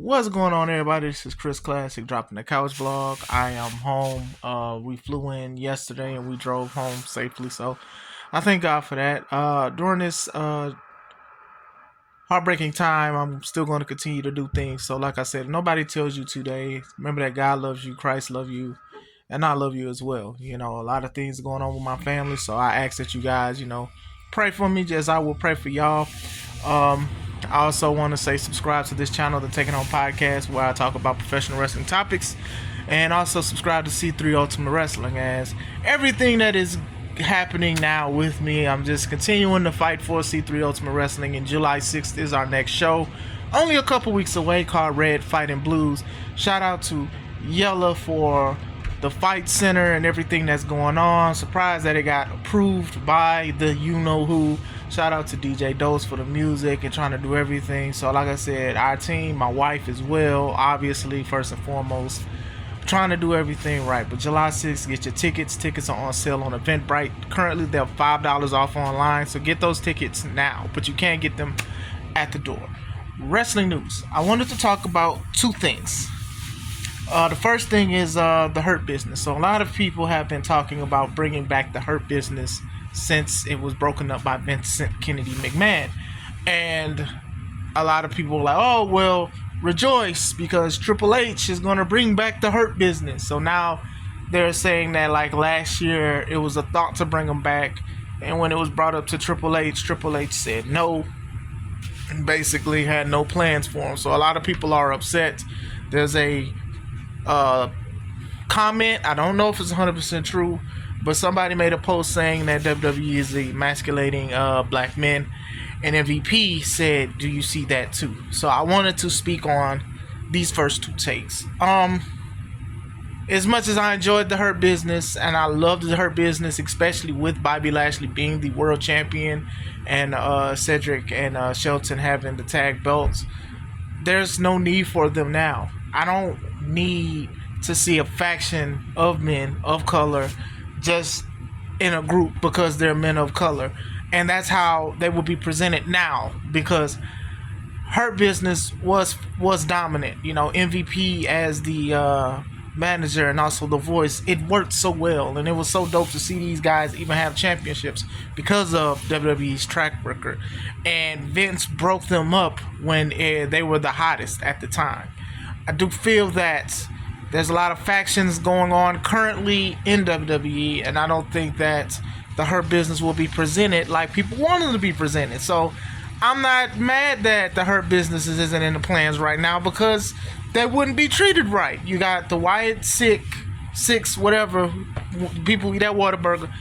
What's going on, everybody? This is Chris Classic dropping the couch vlog. I am home. We flew in yesterday and we drove home safely, so I thank God for that. During this heartbreaking time, I'm still going to continue to do things. So, like I said, nobody tells you today. Remember that God loves you, Christ loves you, and I love you as well. You know, a lot of things going on with my family, so I ask that you guys, pray for me just as I will pray for y'all. I also want to say subscribe to this channel, the Taking On Podcast, where I talk about professional wrestling topics, and also subscribe to C3 Ultimate Wrestling, as everything that is happening now with me, I'm just continuing to fight for C3 Ultimate Wrestling, and July 6th is our next show, only a couple weeks away, called Red Fighting Blues. Shout out to Yella for the Fight Center and everything that's going on. Surprised that it got approved by the you-know-who. Shout out to DJ Dose for the music and trying to do everything. So like I said, our team, my wife as well, obviously, first and foremost, trying to do everything right. But July 6th, get your tickets. Tickets are on sale on Eventbrite. Currently, they're $5 off online, so get those tickets now. But you can't get them at the door. Wrestling news. I wanted to talk about two things. The first thing is the Hurt Business. So a lot of people have been talking about bringing back the Hurt Business since it was broken up by Vincent Kennedy McMahon. And a lot of people are like, oh, well, rejoice, because Triple H is going to bring back the Hurt Business. So now they're saying that, like, last year it was a thought to bring them back, and when it was brought up to Triple H said no, and basically had no plans for him. So a lot of people are upset. There's a comment, I don't know if it's 100% true, but somebody made a post saying that WWE is emasculating black men, and MVP said, do you see that too? So I wanted to speak on these first two takes. As much as I enjoyed the Hurt Business, and I loved the Hurt Business, especially with Bobby Lashley being the world champion and Cedric and Shelton having the tag belts, there's no need for them now. I don't need to see a faction of men of color just in a group because they're men of color. And that's how they will be presented now, because Hurt Business was dominant. You know, MVP as the manager and also the voice, it worked so well, and it was so dope to see these guys even have championships because of WWE's track record. And Vince broke them up when they were the hottest at the time. I do feel that there's a lot of factions going on currently in WWE, and I don't think that the Hurt Business will be presented like people want them to be presented. So I'm not mad that the Hurt Business isn't in the plans right now, because they wouldn't be treated right. You got the Wyatt Six, whatever, people eat that Whataburger.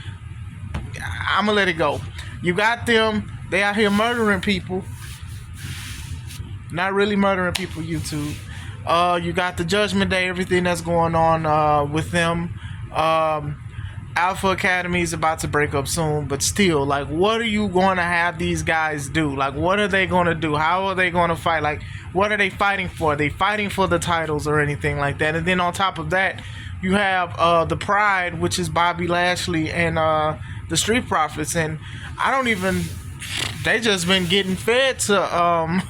I'm gonna let it go. You got them, they out here murdering people. Not really murdering people, YouTube. You got the Judgment Day, everything that's going on with them. Alpha Academy is about to break up soon, but still, like, what are you going to have these guys do? Like, what are they going to do? How are they going to fight? Like, what are they fighting for? Are they fighting for the titles or anything like that? And then on top of that, you have the Pride, which is Bobby Lashley and the Street Profits, and they just been getting fed to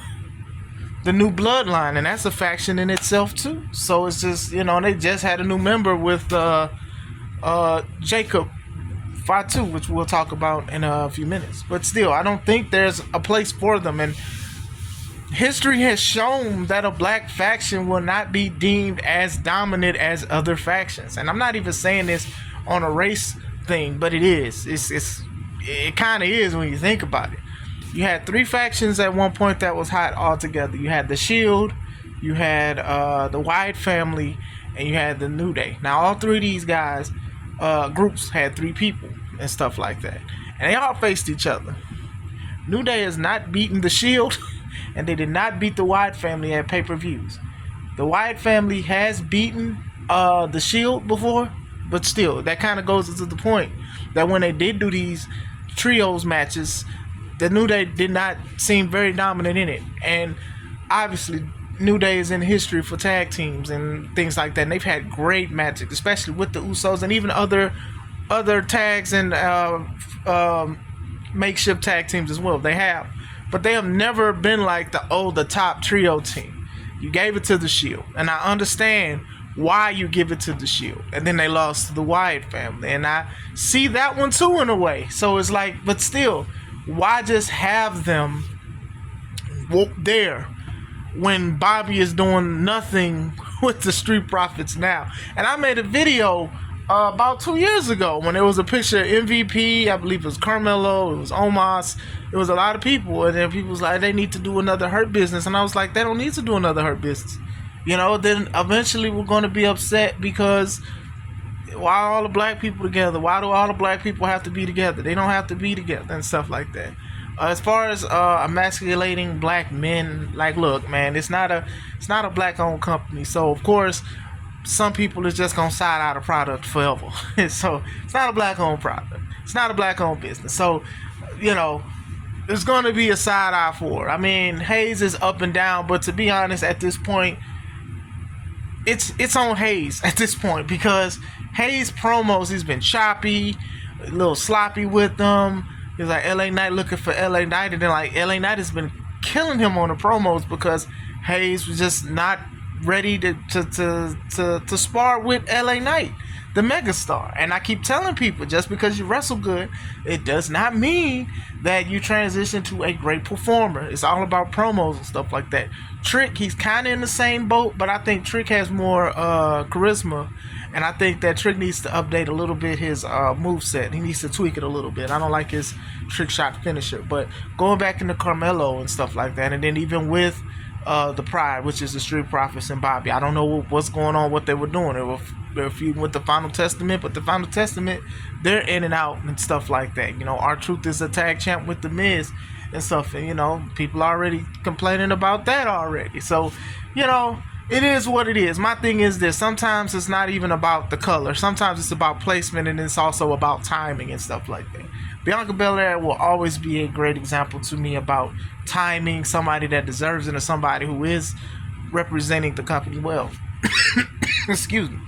the New Bloodline, and that's a faction in itself too. So it's just, they just had a new member with Jacob Fatu, which we'll talk about in a few minutes. But still, I don't think there's a place for them, and history has shown that a black faction will not be deemed as dominant as other factions. And I'm not even saying this on a race thing, but it is. It kind of is when you think about it. You had three factions at one point that was hot altogether. You had the Shield, you had the Wyatt family, and you had the New Day. Now, all three of these guys, groups, had three people and stuff like that. And they all faced each other. New Day has not beaten the Shield, and they did not beat the Wyatt family at pay-per-views. The Wyatt family has beaten the Shield before, but still, that kind of goes to the point that when they did do these trios matches, the New Day did not seem very dominant in it. And obviously, New Day is in history for tag teams and things like that. And they've had great matches, especially with the Usos and even other tags and makeshift tag teams as well. They have. But they have never been like the top trio team. You gave it to the Shield, and I understand why you give it to the Shield. And then they lost to the Wyatt family, and I see that one too in a way. So it's like, but still, why just have them there when Bobby is doing nothing with the Street Profits now? And I made a video about 2 years ago when there was a picture of MVP, I believe it was Carmelo, it was Omos, it was a lot of people, and then people was like, they need to do another Hurt Business, and I was like, they don't need to do another Hurt Business. You know, then eventually we're going to be upset because why are all the black people together? Why do all the black people have to be together? They don't have to be together and stuff like that. As far as emasculating black men, like, look, man, it's not a black owned company, so of course some people is just gonna side out a product forever. So it's not a black owned product, it's not a black owned business, so you know there's gonna be a side eye for it. I mean, Hayes is up and down, but to be honest, at this point it's on Hayes at this point, because Hayes promos, he's been choppy, a little sloppy with them. He's like LA Knight looking for LA Knight, and then like LA Knight has been killing him on the promos because Hayes was just not ready to spar with LA Knight, the megastar. And I keep telling people, just because you wrestle good, it does not mean that you transition to a great performer. It's all about promos and stuff like that. Trick, he's kind of in the same boat, but I think Trick has more charisma, and I think that Trick needs to update a little bit his moveset. He needs to tweak it a little bit. I don't like his trick shot finisher, but going back into Carmelo and stuff like that, and then even with the Pride, which is the Street Profits and Bobby, I don't know what's going on, what they were doing. They were feuding with the Final Testament, but the Final Testament, they're in and out and stuff like that. You know, R-Truth is a tag champ with the Miz and stuff, and you know, people are already complaining about that already. So, you know, it is what it is. My thing is this: sometimes it's not even about the color. Sometimes it's about placement, and it's also about timing and stuff like that. Bianca Belair will always be a great example to me about timing, somebody that deserves it, or somebody who is representing the company well. Excuse me.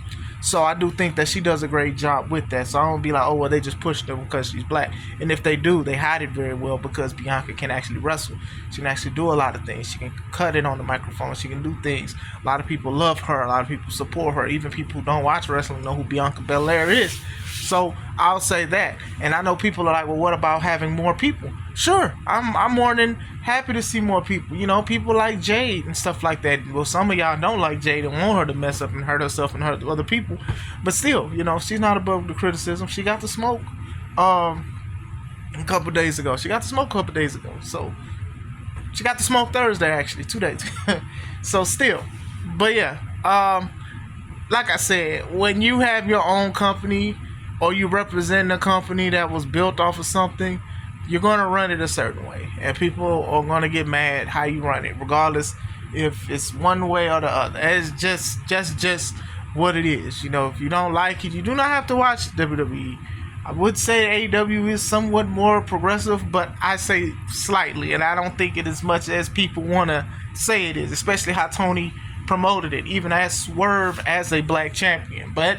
So I do think that she does a great job with that. So I don't be like, oh, well, they just pushed her because she's black. And if they do, they hide it very well, because Bianca can actually wrestle. She can actually do a lot of things. She can cut it on the microphone. She can do things. A lot of people love her. A lot of people support her. Even people who don't watch wrestling know who Bianca Belair is. So I'll say that. And I know people are like, well, what about having more people? Sure, I'm more than happy to see more people. You know, people like Jade and stuff like that. Well, some of y'all don't like Jade and want her to mess up and hurt herself and hurt other people. But still, you know, she's not above the criticism. She got the smoke a couple days ago. So she got the smoke Thursday, actually, 2 days. So still. But yeah, like I said, when you have your own company, or you represent a company that was built off of something, you're going to run it a certain way. And people are going to get mad how you run it, regardless if it's one way or the other. It's just what it is. You know, if you don't like it, you do not have to watch WWE. I would say AEW is somewhat more progressive, but I say slightly. And I don't think it as much as people want to say it is, especially how Tony promoted it, even as Swerve as a black champion. But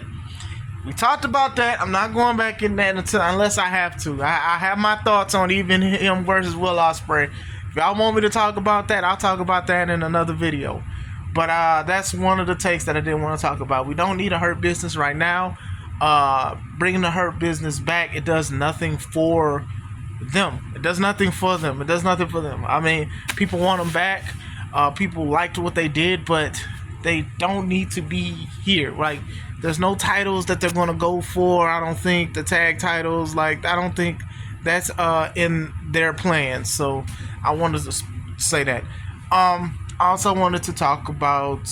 we talked about that. I'm not going back in that unless I have to. I have my thoughts on even him versus Will Ospreay. If y'all want me to talk about that, I'll talk about that in another video. But that's one of the takes that I didn't want to talk about. We don't need a Hurt Business right now. Bringing the Hurt Business back, it does nothing for them. It does nothing for them. I mean, people want them back. People liked what they did, but they don't need to be here. Like, there's no titles that they're going to go for. I don't think the tag titles, like, I don't think that's in their plans. So I wanted to say that. I also wanted to talk about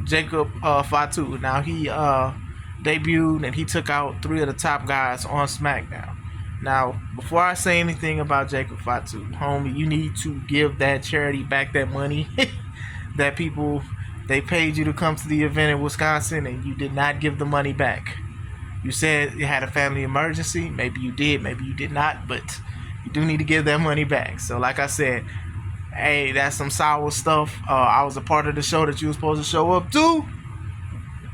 Jacob Fatu. Now, he debuted and he took out 3 of the top guys on SmackDown. Now, before I say anything about Jacob Fatu, homie, you need to give that charity back that money that people, they paid you to come to the event in Wisconsin, and you did not give the money back. You said you had a family emergency. Maybe you did, maybe you did not, but you do need to give that money back. So like I said, hey, that's some sour stuff. I was a part of the show that you were supposed to show up to,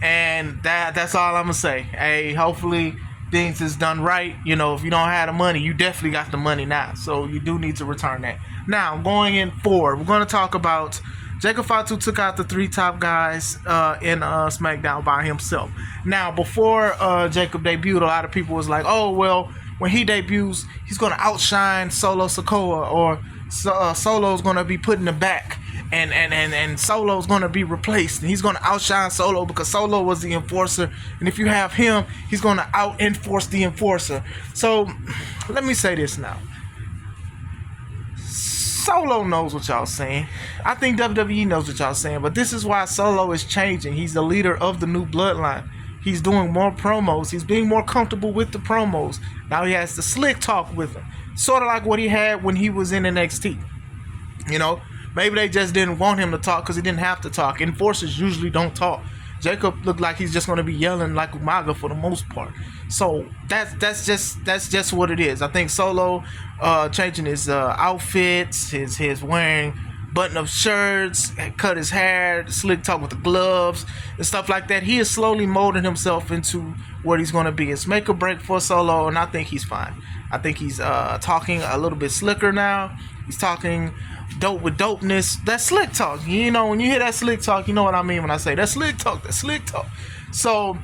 and that's all I'm gonna say. Hey, hopefully things is done right. You know, if you don't have the money, you definitely got the money now, so you do need to return that. Now, going in forward, we're going to talk about Jacob Fatu took out the 3 top guys in SmackDown by himself. Now, before Jacob debuted, a lot of people was like, oh, well, when he debuts, he's going to outshine Solo Sikoa, or Solo's going to be put in the back, and Solo's going to be replaced, and he's going to outshine Solo because Solo was the enforcer, and if you have him, he's going to out-enforce the enforcer. So, let me say this now. Solo knows what y'all saying. I think WWE knows what y'all saying, but this is why Solo is changing. He's the leader of the new bloodline. He's doing more promos. He's being more comfortable with the promos. Now he has the slick talk with him. Sort of like what he had when he was in NXT. You know, maybe they just didn't want him to talk because he didn't have to talk. Enforcers usually don't talk. Jacob looked like he's just going to be yelling like Umaga for the most part. So that's just what it is. I think Solo changing his outfits, his wearing button-up shirts, cut his hair, slick talk with the gloves and stuff like that. He is slowly molding himself into what he's going to be. It's make or break for Solo, and I think he's fine. I think he's talking a little bit slicker now. He's talking dope with dopeness. That slick talk. You know, when you hear that slick talk, you know what I mean when I say that slick talk, that slick talk. So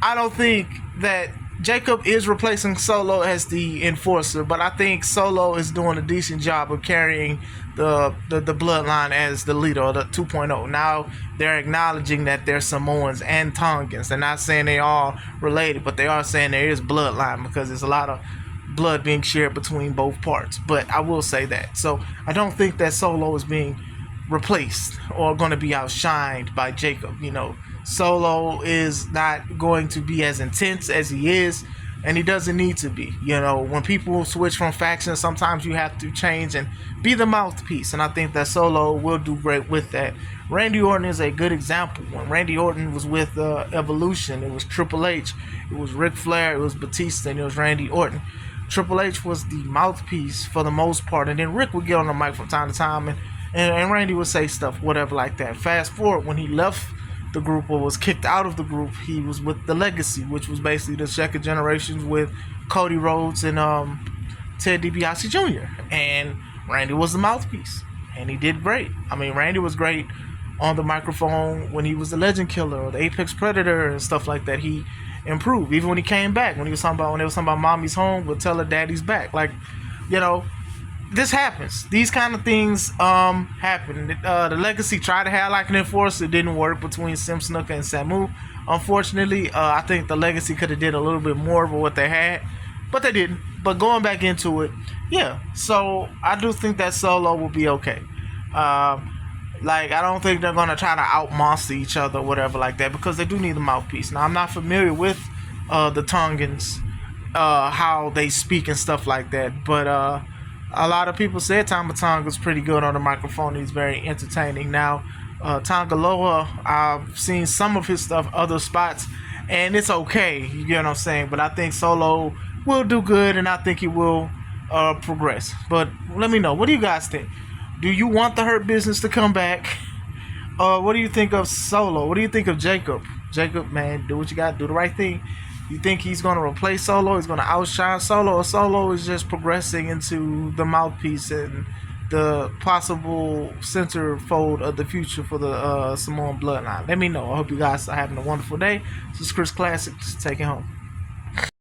I don't think that Jacob is replacing Solo as the enforcer, but I think Solo is doing a decent job of carrying the bloodline as the leader, or the 2.0. Now they're acknowledging that they're Samoans and Tongans. They're not saying they all related, but they are saying there is bloodline because there's a lot of blood being shared between both parts. But I will say that. So I don't think that Solo is being replaced or going to be outshined by Jacob. You know, Solo is not going to be as intense as he is, and he doesn't need to be. You know, when people switch from factions, sometimes you have to change and be the mouthpiece, and I think that Solo will do great with that. Randy Orton is a good example. When Randy Orton was with Evolution, it was Triple H, it was Ric Flair, it was Batista, and it was Randy Orton. Triple H was the mouthpiece for the most part, and then Rick would get on the mic from time to time, and Randy would say stuff, whatever like that. Fast forward, when he left the group or was kicked out of the group, he was with the Legacy, which was basically the second generations with Cody Rhodes and Ted DiBiase Jr. And Randy was the mouthpiece, and he did great. I mean, Randy was great on the microphone when he was the Legend Killer or the Apex Predator and stuff like that. He improved. Even when he came back, when they was talking about Mommy's home, we'll tell her Daddy's back. Like, you know, this happens. These kind of things happen. The Legacy tried to have like an enforcer. It didn't work between Sim Snuka and Samu. Unfortunately, I think the Legacy could have did a little bit more of what they had, but they didn't. But going back into it, yeah. So I do think that Solo will be okay. Like, I don't think they're going to try to out-monster each other or whatever like that, because they do need a mouthpiece. Now, I'm not familiar with the Tongans, how they speak and stuff like that, but a lot of people said Tama Tonga's pretty good on the microphone. He's very entertaining. Now, Tongaloa, I've seen some of his stuff, other spots, and it's okay, you get what I'm saying? But I think Solo will do good, and I think he will progress. But let me know, what do you guys think? Do you want the Hurt Business to come back? What do you think of Solo? What do you think of Jacob? Jacob, man, do what you got. Do the right thing. You think he's going to replace Solo? He's going to outshine Solo? Or Solo is just progressing into the mouthpiece and the possible centerfold of the future for the Samoan bloodline? Let me know. I hope you guys are having a wonderful day. This is Chris Classic. Just take it home.